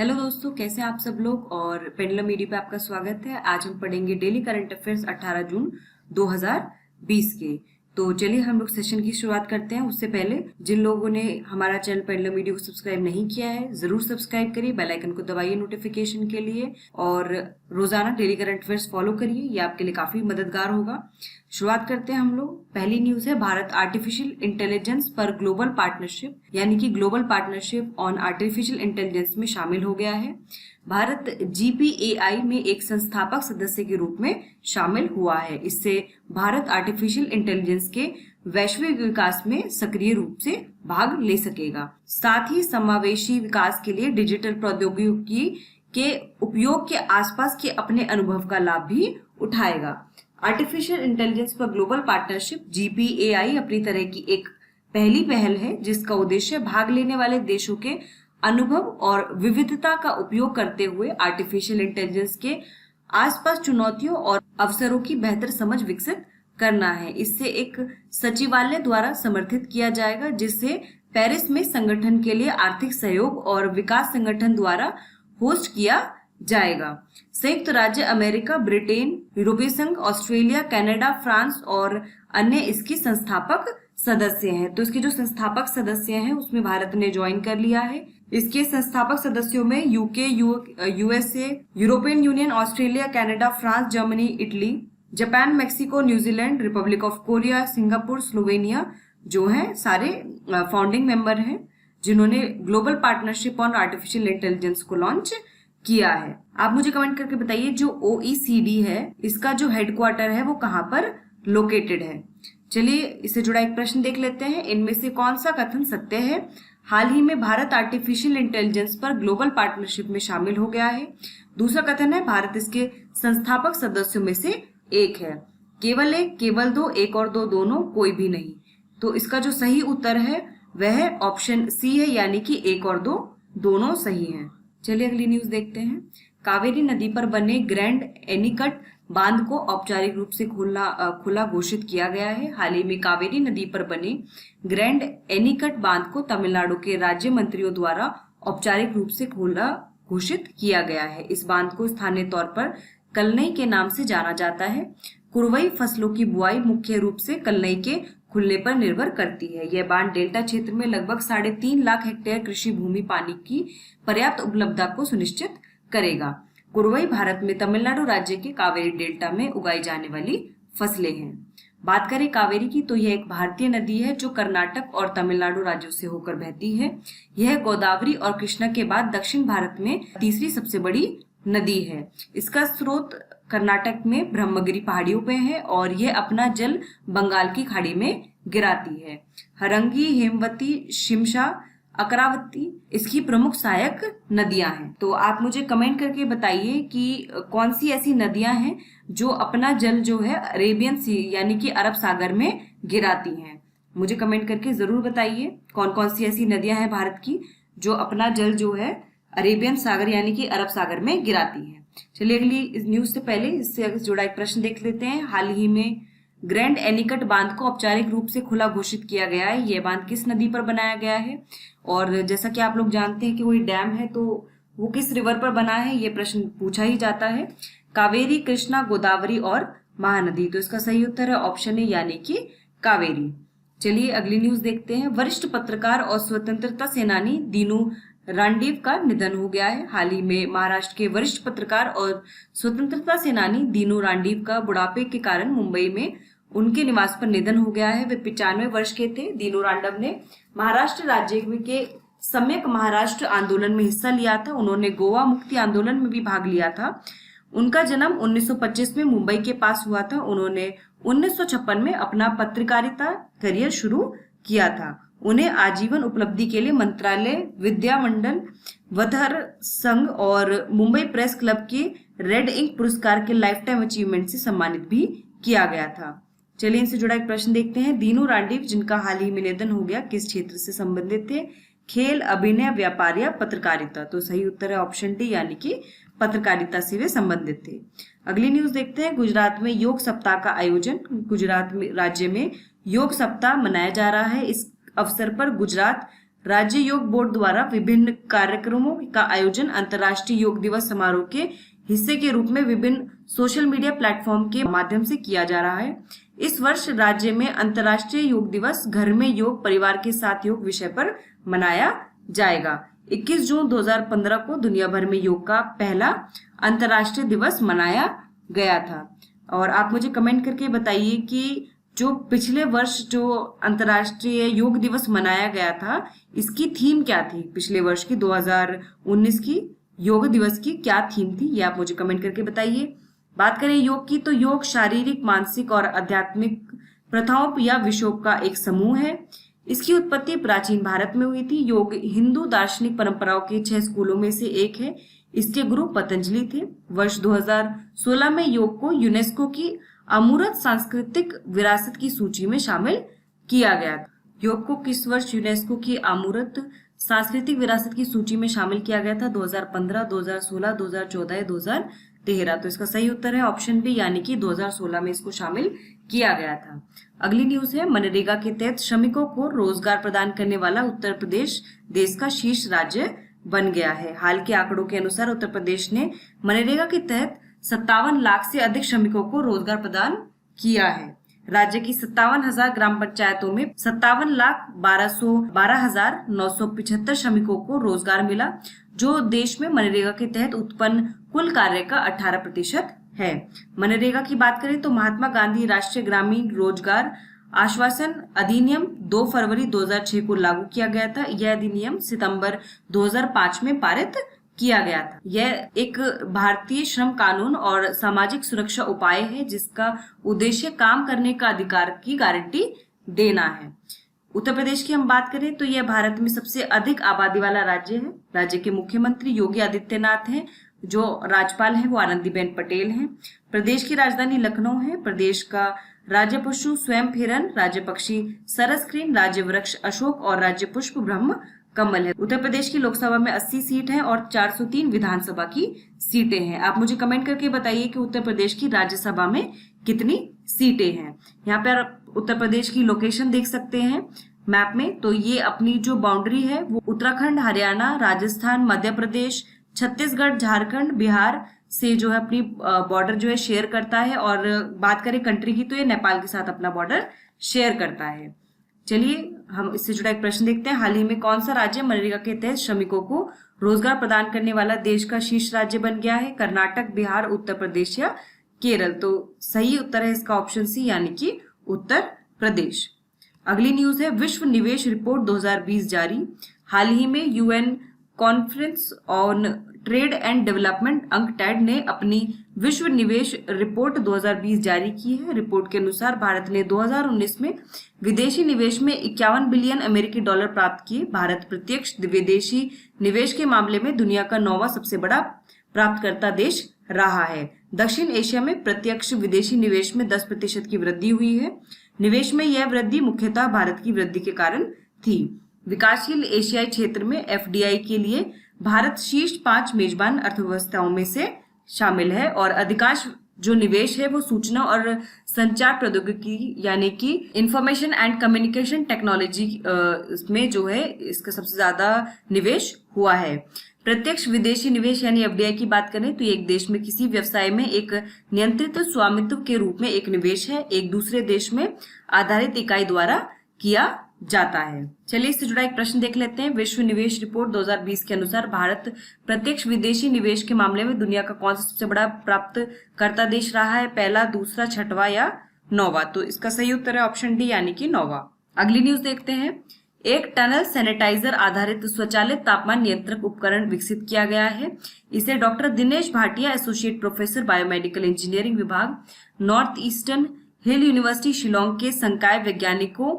Hello दोस्तों, कैसे हैं आप सब लोग। और पेंडुलम मीडिया पे आपका स्वागत है। आज हम पढ़ेंगे डेली करंट अफेयर्स 18 जून 2020 के। तो चलिए हम लोग सेशन की शुरुआत करते हैं। उससे पहले जिन लोगों ने हमारा चैनल पेंडुलम मीडिया को सब्सक्राइब नहीं किया है, जरूर सब्सक्राइब करिए, बेल आइकन को दबाइए नोटिफिकेशन के लिए, और रोजाना डेली करंट अफेयर्स फॉलो करिए। ये आपके लिए काफी मददगार होगा। शुरुआत करते हैं हम लोग। पहली न्यूज है, भारत आर्टिफिशियल इंटेलिजेंस पर ग्लोबल पार्टनरशिप यानी कि global partnership on artificial intelligence में शामिल हो गया है। भारत GPAI में एक संस्थापक सदस्य के रूप में शामिल हुआ है। इससे भारत आर्टिफिशियल इंटेलिजेंस के वैश्विक विकास में सक्रिय रूप से भाग ले सकेगा। साथ ही समावेशी विकास के लिए डिजिटल प्रौद्योगिकी के उपयोग के आसपास के अपने अनुभव का लाभ भी उठाएगा। आर्टिफिशियल इंटेलिजेंस पर ग्लोबल पार्टनरशिप GPAI अपनी तरह की एक पहली पहल है, जिसका उद्देश्य भाग लेने वाले देशों के अनुभव और विविधता का उपयोग करते हुए आर्टिफिशियल इंटेलिजेंस के आसपास चुनौतियों और अवसरों की बेहतर समझ विकसित करना है। इससे एक सचिवालय द्वारा समर्थित किया जाएगा, जिससे पेरिस में संगठन के लिए आर्थिक सहयोग और विकास संगठन द्वारा होस्ट किया जाएगा। संयुक्त राज्य अमेरिका, ब्रिटेन, यूरोपीय संघ, ऑस्ट्रेलिया, कनाडा, फ्रांस और अन्य इसकी संस्थापक सदस्य हैं। तो इसके जो संस्थापक सदस्य हैं उसमें भारत ने ज्वाइन कर लिया है। इसके संस्थापक सदस्यों में UK, USA, European union, Australia, Canada, France, Germany, Italy, Japan, Mexico, New Zealand, Republic of Korea, Singapore, Slovenia जो हैं सारे फाउंडिंग मेंबर हैं, जिन्होंने global partnership on artificial intelligence को लॉन्च किया है। आप मुझे कमेंट करके बताइए, जो OECD है इसका जो हेडक्वार्टर है वो कहाँ पर लोकेटेड है। चलिए इससे जुड़ा एक प्रश्न देख लेते हैं। इनमें से कौन सा कथन सत्य है? हाल ही में भारत आर्टिफिशियल इंटेलिजेंस पर ग्लोबल पार्टनरशिप में शामिल हो गया है। दूसरा कथन है, भारत इसके संस्थापक सदस्यों में से एक है। केवल एक, केवल दो, एक और दो, दोनों, कोई भी नहीं। तो इसका जो सही उत्तर है वह ऑप्शन सी है, यानी कि एक और दो, दोनों सही हैं। चलिए अगली न्यूज देखते हैं। कावेरी नदी पर बने ग्रैंड एनीकट बांध को औपचारिक रूप से खुला घोषित किया गया है। हाल ही में कावेरी नदी पर बने ग्रैंड एनीकट बांध को तमिलनाडु के राज्य मंत्रियों द्वारा औपचारिक रूप से खुला घोषित किया गया है। इस बांध को स्थानीय तौर पर कलनई के नाम से जाना जाता है। कुरवई फसलों की बुआई मुख्य रूप से कलनई के खुलने पर निर्भर करती है। यह बांध डेल्टा क्षेत्र में लगभग 3.5 लाख हेक्टेयर कृषि भूमि पानी की पर्याप्त उपलब्धता को सुनिश्चित करेगा। कुरवई भारत में तमिलनाडु राज्य के कावेरी डेल्टा में उगाई जाने वाली फसलें हैं। बात करें कावेरी की, तो यह एक भारतीय नदी है जो कर्नाटक और तमिलनाडु राज्यों से होकर बहती है। यह गोदावरी और कृष्णा के बाद दक्षिण भारत में तीसरी सबसे बड़ी नदी है। इसका स्रोत कर्नाटक में ब्रह्मगिरी पहाड़ियों पे है और यह अपना जल बंगाल की खाड़ी में गिराती है। हरंगी, हेमवती, शिमशा, अकरावती इसकी प्रमुख सहायक नदियां हैं। तो आप मुझे कमेंट करके बताइए कि कौन सी ऐसी नदियां हैं जो अपना जल जो है अरेबियन सी यानी कि अरब सागर में गिराती हैं। मुझे कमेंट करके जरूर बताइए कौन कौन सी ऐसी नदियां हैं भारत की जो अपना जल जो है अरेबियन सागर यानी कि अरब सागर में गिराती हैं। चलिए अगली इस न्यूज से पहले इससे जुड़ा एक प्रश्न देख लेते हैं। हाल ही में ग्रैंड एनीकट बांध को औपचारिक रूप से खुला घोषित किया गया है। यह बांध किस नदी पर बनाया गया है? और जैसा कि आप लोग जानते हैं कि वही डैम है, तो वो किस रिवर पर बना है, ये प्रश्न पूछा ही जाता है। कावेरी, कृष्णा, गोदावरी और महानदी। तो इसका सही उत्तर है ऑप्शन ए यानी कि कावेरी। चलिए अगली न्यूज देखते हैं। वरिष्ठ पत्रकार और स्वतंत्रता सेनानी दीनू रांडीव का निधन हो गया है। हाल ही में महाराष्ट्र के वरिष्ठ पत्रकार और स्वतंत्रता सेनानी दीनू रांडीव का बुढ़ापे के कारण मुंबई में उनके निवास पर निधन हो गया है। वे 95 वर्ष के थे। दीनू रांडव ने महाराष्ट्र राज्य के सम्यक महाराष्ट्र आंदोलन में हिस्सा लिया था। उन्होंने गोवा मुक्ति आंदोलन में भी भाग लिया था। उनका जन्म 1925 में मुंबई के पास हुआ था। उन्होंने 1956 में अपना पत्रकारिता करियर शुरू किया था। उन्हें आजीवन उपलब्धि के लिए मंत्रालय, विद्या मंडल, वधर संघ और मुंबई प्रेस क्लब के रेड इंक पुरस्कार के लाइफ टाइम अचीवमेंट से सम्मानित भी किया गया था। चलिए इनसे जुड़ा एक प्रश्न देखते हैं। दीनू रांडीव जिनका हाल ही में निधन हो गया, किस क्षेत्र से संबंधित थे? खेल, अभिनय, व्यापार या पत्रकारिता? तो सही उत्तर है ऑप्शन डी यानी कि पत्रकारिता से वे संबंधित थे। अगली न्यूज देखते हैं। गुजरात में योग सप्ताह का आयोजन। गुजरात में राज्य में योग सप्ताह मनाया जा रहा है। इस अवसर पर गुजरात राज्य योग बोर्ड द्वारा विभिन्न कार्यक्रमों का आयोजन अंतर्राष्ट्रीय योग दिवस समारोह के हिस्से के रूप में विभिन्न सोशल मीडिया प्लेटफॉर्म के माध्यम से किया जा रहा है। इस वर्ष राज्य में अंतर्राष्ट्रीय योग दिवस घर में योग परिवार के साथ योग विषय पर मनाया जाएगा। 21 जून 2015 को दुनिया भर में योग का पहला अंतर्राष्ट्रीय दिवस मनाया गया था। और आप मुझे कमेंट करके बताइए कि जो पिछले वर्ष जो अंतर्राष्ट्रीय योग दिवस मनाया गया था, इसकी थीम क्या थी? पिछले वर्ष की 2019 की योग दिवस की क्या थीम थी, ये आप मुझे कमेंट करके बताइए। बात करें योग की, तो योग शारीरिक, मानसिक और आध्यात्मिक प्रथाओं या विषयों का एक समूह है। इसकी उत्पत्ति प्राचीन भारत में हुई थी। योग हिंदू दार्शनिक परंपराओं के 6 स्कूलों में से एक है। इसके गुरु पतंजलि थे। वर्ष 2016 में योग को यूनेस्को की अमूर्त सांस्कृतिक विरासत की सूची में शामिल किया गया था। योग को किस वर्ष यूनेस्को की अमूर्त सांस्कृतिक विरासत की सूची में शामिल किया गया था? 2015, 2016, 2014 या 2013? तो इसका सही उत्तर है ऑप्शन बी, यानी कि 2016 में इसको शामिल किया गया था। अगली न्यूज है, मनरेगा के तहत श्रमिकों को रोजगार प्रदान करने वाला उत्तर प्रदेश देश का शीर्ष राज्य बन गया है। हाल के आंकड़ों के अनुसार उत्तर प्रदेश ने मनरेगा के तहत 57 लाख से अधिक श्रमिकों को रोजगार प्रदान किया है। राज्य की 57,000 ग्राम पंचायतों में 57,12,975 श्रमिकों को रोजगार मिला, जो देश में मनरेगा के तहत उत्पन्न कुल कार्य का 18% है। मनरेगा की बात करें तो महात्मा गांधी राष्ट्रीय ग्रामीण रोजगार आश्वासन अधिनियम 2 फरवरी 2006 को लागू किया गया था। यह अधिनियम सितंबर 2005 में पारित किया गया था। यह एक भारतीय श्रम कानून और सामाजिक सुरक्षा उपाय है, जिसका उद्देश्य काम करने का अधिकार की गारंटी देना है। उत्तर प्रदेश की हम बात करें तो यह भारत में सबसे अधिक आबादी वाला राज्य है। राज्य के मुख्यमंत्री योगी आदित्यनाथ हैं। जो राज्यपाल हैं वो आनंदीबेन पटेल हैं। प्रदेश की राजधानी लखनऊ है। प्रदेश का राज्य पशु स्वयं हिरन, राज्य पक्षी सरसकृन, राज्य वृक्ष अशोक और राज्य पुष्प ब्रह्म कमल है। उत्तर प्रदेश की लोकसभा में 80 सीट है और 403 विधानसभा की सीटें हैं। आप मुझे कमेंट करके बताइए कि उत्तर प्रदेश की राज्यसभा में कितनी सीटें हैं। यहाँ पर उत्तर प्रदेश की लोकेशन देख सकते हैं मैप में। तो ये अपनी जो बाउंड्री है वो उत्तराखंड, हरियाणा, राजस्थान, मध्य प्रदेश, छत्तीसगढ़, झारखंड, बिहार से जो है अपनी बॉर्डर जो है शेयर करता है। और बात करें कंट्री की तो ये नेपाल के साथ अपना बॉर्डर शेयर करता है। चलिए हम इससे जुड़ा एक प्रश्न देखते हैं। हाल ही में कौन सा राज्य मनरेगा के तहत श्रमिकों को रोजगार प्रदान करने वाला देश का शीर्ष राज्य बन गया है? कर्नाटक, बिहार, उत्तर प्रदेश या केरल? तो सही उत्तर है इसका ऑप्शन सी, यानी कि उत्तर प्रदेश। अगली न्यूज है, विश्व निवेश रिपोर्ट 2020 जारी। हाल ही में UN conference on trade and development UNCTAD ने अपनी विश्व निवेश रिपोर्ट 2020 जारी की है। रिपोर्ट के अनुसार भारत ने 2019 में विदेशी निवेश में 51 बिलियन अमेरिकी डॉलर प्राप्त किए। भारत प्रत्यक्ष विदेशी निवेश के मामले में दुनिया का 9वां सबसे बड़ा प्राप्तकर्ता देश रहा है। दक्षिण एशिया में प्रत्यक्ष विदेशी निवेश में 10% की वृद्धि हुई है। निवेश में यह वृद्धि मुख्यतः भारत की वृद्धि के कारण थी। विकासशील एशियाई क्षेत्र में एफडीआई के लिए भारत शीर्ष 5 मेजबान अर्थव्यवस्थाओं में से शामिल है और अधिकांश जो निवेश है वो सूचना और संचार प्रौद्योगिकी यानी कि इंफॉर्मेशन एंड कम्युनिकेशन टेक्नोलॉजी में जो है इसका सबसे ज्यादा निवेश हुआ है। प्रत्यक्ष विदेशी निवेश यानी एफडीआई की बात करें तो ये एक देश में किसी व्यवसाय में एक नियंत्रित स्वामित्व के रूप में एक निवेश है, एक दूसरे देश में आधारित इकाई द्वारा किया जाता है। चलिए इससे जुड़ा एक प्रश्न देख लेते हैं। विश्व निवेश रिपोर्ट 2020 के अनुसार भारत प्रत्यक्ष विदेशी निवेश के मामले में दुनिया का कौन सा सबसे बड़ा प्राप्तकर्ता देश रहा है? पहला, दूसरा, छठवां या 9वां? तो इसका सही उत्तर है ऑप्शन डी, यानी कि 9वां। अगली न्यूज देखते हैं। एक टनल सैनिटाइजर आधारित स्वचालित तापमान नियंत्रक उपकरण विकसित किया गया है। इसे doctor Dinesh Bhatia, associate professor biomedical engineering विभाग, नॉर्थ ईस्टर्न हिल यूनिवर्सिटी शिलोंग के संकाय वैज्ञानिकों,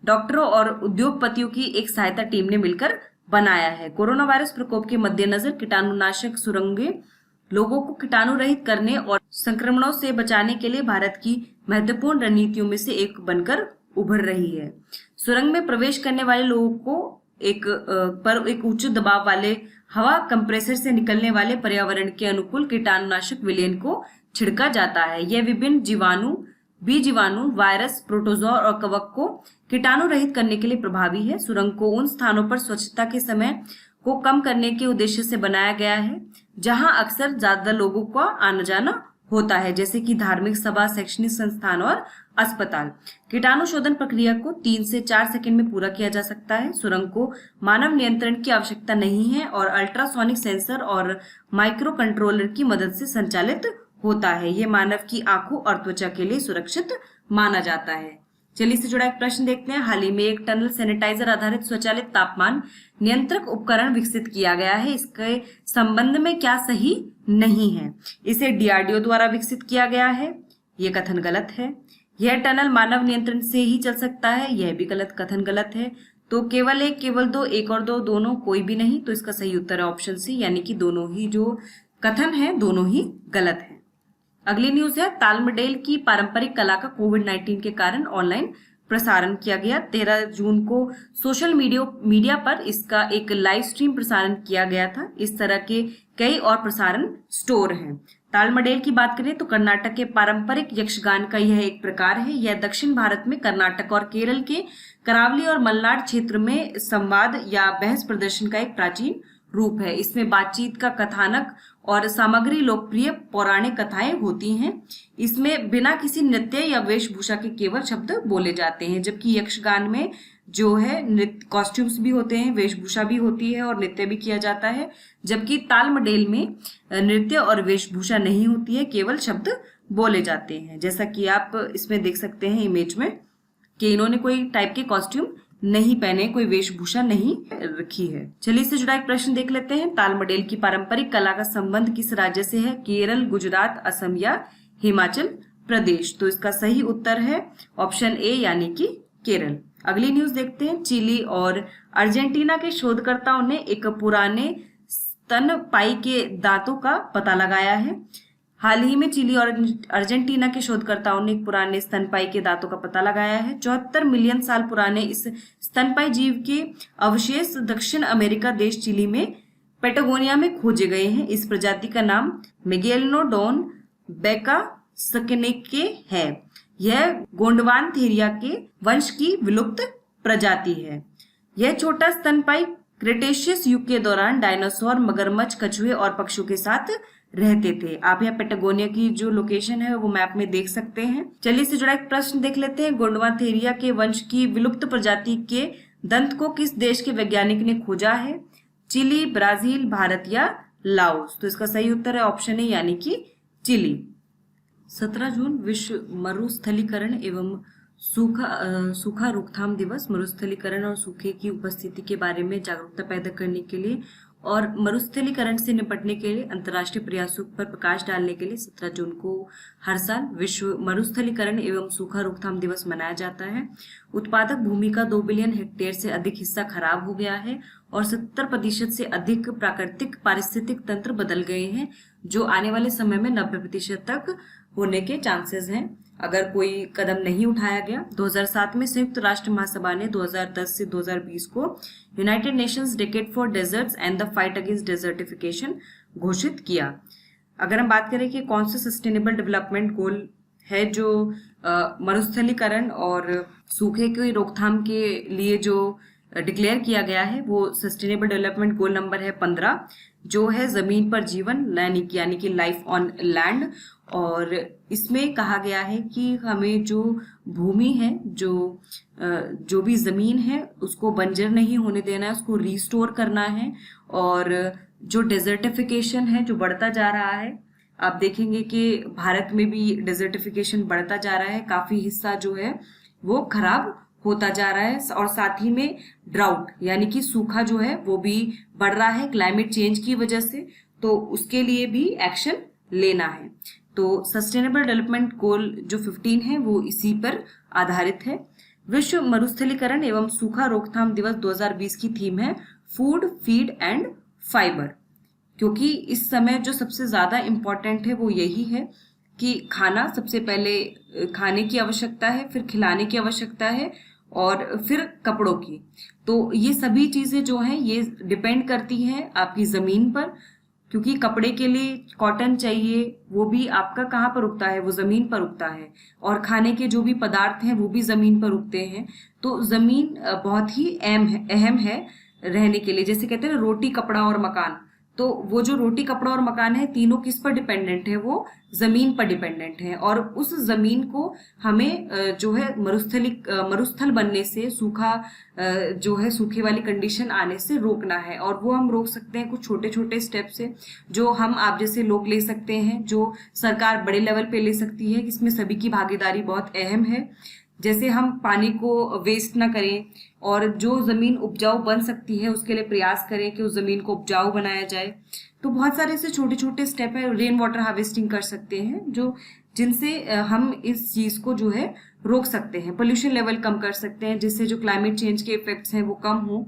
डॉक्टरों और उद्योगपतियों की एक सहायता टीम ने मिलकर बनाया है। कोरोना वायरस प्रकोप के मद्देनजर कीटाणुनाशक सुरंगें लोगों को कीटाणु रहित करने और संक्रमणों से बचाने के लिए भारत की महत्वपूर्ण रणनीतियों में से एक बनकर उभर रही है। सुरंग में प्रवेश करने वाले लोगों को एक उच्च दबाव वाले हवा कंप्रेसर से निकलने वाले पर्यावरण के अनुकूल कीटाणुनाशक विलयन को छिड़का जाता है। यह विभिन्न जीवाणु बी जीवाणु, वायरस, प्रोटोजोआ और कवक को कीटाणु रहित करने के लिए प्रभावी है। सुरंग को उन स्थानों पर स्वच्छता के समय को कम करने के उद्देश्य से बनाया गया है जहां अक्सर ज्यादा लोगों का आना जाना होता है, जैसे कि धार्मिक सभा, शैक्षणिक संस्थान और अस्पताल। कीटाणु शोधन प्रक्रिया को 3 से 4 सेकंड में पूरा किया जा सकता है। सुरंग को मानव नियंत्रण की आवश्यकता नहीं है और अल्ट्रासोनिक सेंसर और माइक्रो कंट्रोलर की मदद से संचालित होता है। यह मानव की आंखों और त्वचा के लिए सुरक्षित माना जाता है। चलिए इससे जुड़ा एक प्रश्न देखते हैं। हाल ही में एक टनल सैनिटाइजर आधारित स्वचालित तापमान नियंत्रक उपकरण विकसित किया गया है। इसके संबंध में क्या सही नहीं है? इसे डीआरडीओ द्वारा विकसित किया गया है, यह कथन गलत है। यह टनल मानव नियंत्रण से ही चल सकता है, यह भी गलत कथन गलत है। तो केवल एक, केवल दो, एक और दो, दोनों, कोई भी नहीं। तो इसका सही उत्तर है ऑप्शन सी, यानी कि दोनों ही जो कथन है दोनों ही गलत है। अगली न्यूज है, तालमडेल की पारंपरिक कला का कोविड-19 के कारण ऑनलाइन प्रसारण किया गया। 13 जून को सोशल मीडिया पर इसका एक लाइव स्ट्रीम प्रसारण किया गया था। इस तरह के कई और प्रसारण स्टोर हैं। तालमडेल की बात करें तो कर्नाटक के पारंपरिक यक्षगान का यह एक प्रकार है। यह दक्षिण भारत में कर्नाटक और केरल के करावली और मलनाड क्षेत्र में संवाद या बहस प्रदर्शन का एक प्राचीन रूप है। इसमें बातचीत का कथानक और सामग्री लोकप्रिय पौराणिक कथाएं होती हैं। इसमें बिना किसी नृत्य या वेशभूषा के केवल शब्द बोले जाते हैं, जबकि यक्षगान में जो है नृत्य कॉस्ट्यूम्स भी होते हैं, वेशभूषा भी होती है और नृत्य भी किया जाता है। जबकि तालमडेल में नृत्य और वेशभूषा नहीं होती है, केवल शब्द बोले जाते हैं। जैसा कि आप इसमें देख सकते हैं इमेज में कि इन्होंने कोई टाइप के कॉस्ट्यूम नहीं पहने, कोई वेशभूषा नहीं रखी है। चलिए इससे जुड़ा एक प्रश्न देख लेते हैं। तालमडेल की पारंपरिक कला का संबंध किस राज्य से है? केरल, गुजरात, असम या हिमाचल प्रदेश? तो इसका सही उत्तर है ऑप्शन ए, यानी कि केरल। अगली न्यूज देखते हैं। चिली और अर्जेंटीना के शोधकर्ताओं ने एक पुराने स्तनपायी के दांतों का पता लगाया है। हाल ही में चिली और अर्जेंटीना के शोधकर्ताओं ने एक पुराने स्तनपायी के दांतों का पता लगाया है। 74 मिलियन साल पुराने इस स्तनपायी जीव के अवशेष दक्षिण अमेरिका देश चिली में पेटागोनिया में खोजे गए हैं। इस प्रजाति का नाम मेगेलोडोन बेकासकेनेके है। यह गोंडवानथेरिया के वंश की विलुप्त प्रजाति है। यह छोटा स्तनपायी क्रेटेशियस युग के दौरान डायनासोर, मगरमच्छ, कछुए और पक्षियों के साथ रहते थे। आप यहाँ पेटागोनिया की जो लोकेशन है वो मैप में देख सकते हैं। चलिए इससे जुड़ा एक प्रश्न देख लेते हैं। गोंडवानथेरिया के वंश की विलुप्त प्रजाति के दंत को किस देश के वैज्ञानिक ने खोजा है? चिली, ब्राजील, भारत या लाओस? तो इसका सही उत्तर है ऑप्शन ए, यानी कि चिली। 17 जून विश्व मरुस्थलीकरण एवं सूखा रोकथाम दिवस। मरुस्थलीकरण और सूखे की उपस्थिति के बारे में जागरूकता पैदा करने के लिए और मरुस्थलीकरण से निपटने के लिए अंतर्राष्ट्रीय प्रयासों पर प्रकाश डालने के लिए 17 जून को हर साल विश्व मरुस्थलीकरण एवं सूखा रोकथाम दिवस मनाया जाता है। उत्पादक भूमि का 2 बिलियन हेक्टेयर से अधिक हिस्सा खराब हो गया है और 70% से अधिक प्राकृतिक पारिस्थितिक तंत्र बदल गए हैं, जो आने वाले समय में 90% तक होने के चांसेस हैं अगर कोई कदम नहीं उठाया गया। 2007 में संयुक्त राष्ट्र महासभा ने 2010 से 2020 को united nations decade for deserts and the fight against desertification घोषित किया। अगर हम बात करें कि कौन सा सस्टेनेबल डेवलपमेंट गोल है जो मरुस्थलीकरण और सूखे की रोकथाम के लिए जो डिक्लेयर किया गया है, वो सस्टेनेबल डेवलपमेंट गोल नंबर है 15, जो है जमीन पर जीवन यानी कि लाइफ ऑन लैंड। और इसमें कहा गया है कि हमें जो भूमि है, जो भी जमीन है, उसको बंजर नहीं होने देना है, उसको रिस्टोर करना है। और जो डेजर्टिफिकेशन है जो बढ़ता जा रहा है, आप देखेंगे कि भारत में भी डेजर्टिफिकेशन बढ़ता जा रहा है, काफी हिस्सा जो है वो खराब होता जा रहा है। और साथ ही में ड्राउट यानी कि सूखा जो है वो भी बढ़ रहा है क्लाइमेट चेंज की वजह से, तो उसके लिए भी एक्शन लेना है। तो सस्टेनेबल डेवलपमेंट गोल जो 15 है वो इसी पर आधारित है। विश्व मरुस्थलीकरण एवं सूखा रोकथाम दिवस 2020 की थीम है फूड, फीड एंड फाइबर, क्योंकि इस समय जो सबसे ज्यादा इम्पोर्टेंट है वो यही है कि खाना, सबसे पहले खाने की आवश्यकता है, फिर खिलाने की आवश्यकता है और फिर कपड़ों की। तो ये सभी चीजें जो हैं ये डिपेंड करती हैं आपकी जमीन पर। क्योंकि कपड़े के लिए कॉटन चाहिए, वो भी आपका कहाँ पर उगता है, वो जमीन पर उगता है। और खाने के जो भी पदार्थ हैं वो भी जमीन पर उगते हैं। तो जमीन बहुत ही अहम है रहने के लिए। जैसे कहते हैं ना, रोटी कपड़ा और मकान, तो वो जो रोटी कपड़ा और मकान है, तीनों किस पर डिपेंडेंट है, वो जमीन पर डिपेंडेंट है। और उस जमीन को हमें जो है मरुस्थल बनने से, सूखा जो है सूखे वाली कंडीशन आने से रोकना है। और वो हम रोक सकते हैं कुछ छोटे छोटे स्टेप से, जो हम आप जैसे लोग ले सकते हैं, जो सरकार बड़े लेवल पे ले सकती है। इसमें सभी की भागीदारी बहुत अहम है। जैसे हम पानी को वेस्ट ना करें, और जो जमीन उपजाऊ बन सकती है उसके लिए प्रयास करें कि उस जमीन को उपजाऊ बनाया जाए। तो बहुत सारे ऐसे छोटे छोटे स्टेप है। रेन वाटर हार्वेस्टिंग कर सकते हैं, जो जिनसे हम इस चीज को जो है रोक सकते हैं। पोल्यूशन लेवल कम कर सकते हैं, जिससे जो क्लाइमेट चेंज के इफेक्ट्स हैं वो कम हो।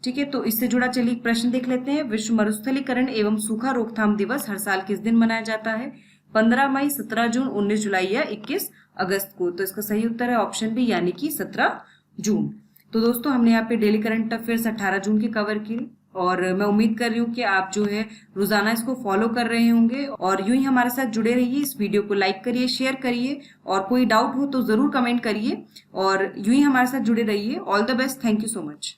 ठीक है, तो इससे जुड़ा चलिए एक प्रश्न देख लेते हैं। विश्व मरुस्थलीकरण एवं सूखा रोकथाम दिवस हर साल किस दिन मनाया जाता है? 15 मई, 17 जून, 19 जुलाई या 21 अगस्त को। तो इसका सही उत्तर है ऑप्शन बी, यानी कि 17 जून। तो दोस्तों, हमने यहाँ पे डेली करंट अफेयर्स 18 जून की कवर की, और मैं उम्मीद कर रही हूँ कि आप जो है रोजाना इसको फॉलो कर रहे होंगे। और यूं ही हमारे साथ जुड़े रहिए। इस वीडियो को लाइक करिए, शेयर करिए, और कोई डाउट हो तो जरूर कमेंट करिए, और यूं ही हमारे साथ जुड़े रहिए। All the best. Thank you so much.